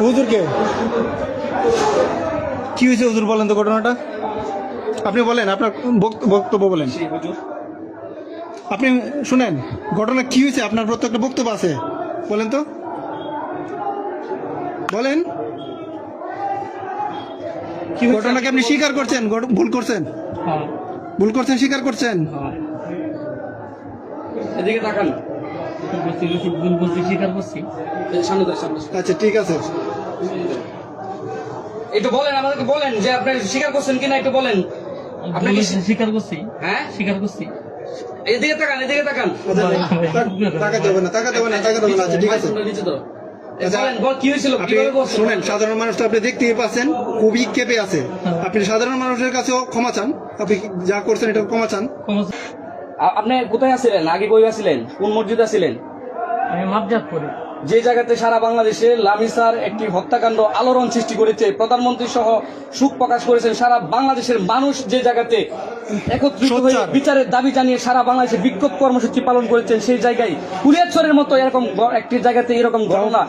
হুজুরকে কি হয়েছে হুজুর বলেন তো ঘটনাটা আপনি বলেন আপনার বক্তব্য বলেন আপনি শুনেন ঘটনা কি হয়েছে আপনার প্রত্যেকটা বক্তব্য আছে বলেন তো বলেন কি ঘটনাকে আপনি স্বীকার করছেন ভুল করছেন ভুল করছেন স্বীকার করছেন এদিকে তাকান ভুল বলছি স্বীকার করছি। আচ্ছা ঠিক আছে একটু বলেন আমাদেরকে বলেন যে আপনি স্বীকার করছেন কিনা একটু বলেন আপনি কি স্বীকার করছি, হ্যাঁ স্বীকার করছি। এদিকে তাকান এদিকে তাকান টাকা দেবে না টাকা দেবে না টাকা দেবে না আচ্ছা ঠিক আছে নিচে তো বলেন বল কি হয়েছিল আপনি কিভাবে বলছেন শুনেন সাধারণ মানুষটা আপনি দেখতেই পাচ্ছেন খুবই কেঁপে আছে আপনি সাধারণ মানুষের কাছেও ক্ষমা চান আপনি যা করছেন এটা ক্ষমা চান আপনি কোথায় আছিলেন আগে কই আছিলেন কোন মসজিদে আছিলেন আমি মাপজাত করি। যে জায়গাতে সারা বাংলাদেশে লামিসার একটি হত্যাকাণ্ড আলোড়ন সৃষ্টি করেছে প্রধানমন্ত্রী সহ শোক প্রকাশ করেছেন সারা বাংলাদেশের মানুষ যে জায়গাতে একত্রিত হয়ে বিচারের দাবি জানিয়ে সারা বাংলাদেশে বিক্ষোভ কর্মসূচি পালন করেছেন সেই জায়গায় কুলিয়ারচরের মতো এরকম একটি জায়গাতে এরকম ঘটনা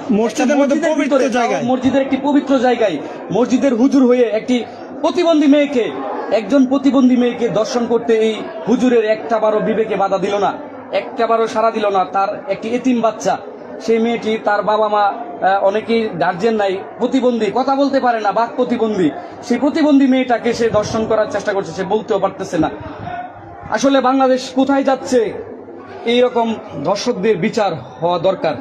মসজিদের একটি পবিত্র জায়গায় মসজিদের হুজুর হয়ে একটি একজন প্রতিবন্ধী মেয়েকে দর্শন করতে এই হুজুরের একটাবারও বিবেকে বাধা দিল না একটাবারও সাড়া দিল না তার একটি এতিম বাচ্চা সেই মেয়েটি তার বাবা মা অনেকেই গার্জেন নাই প্রতিবন্ধী কথা বলতে পারে না বাক প্রতিবন্ধী সেই প্রতিবন্ধী মেয়েটাকে সে দর্শন করার চেষ্টা করছে সে বলতেও পারতেছে না আসলে বাংলাদেশ কোথায় যাচ্ছে এইরকম দর্শকদের বিচার হওয়া দরকার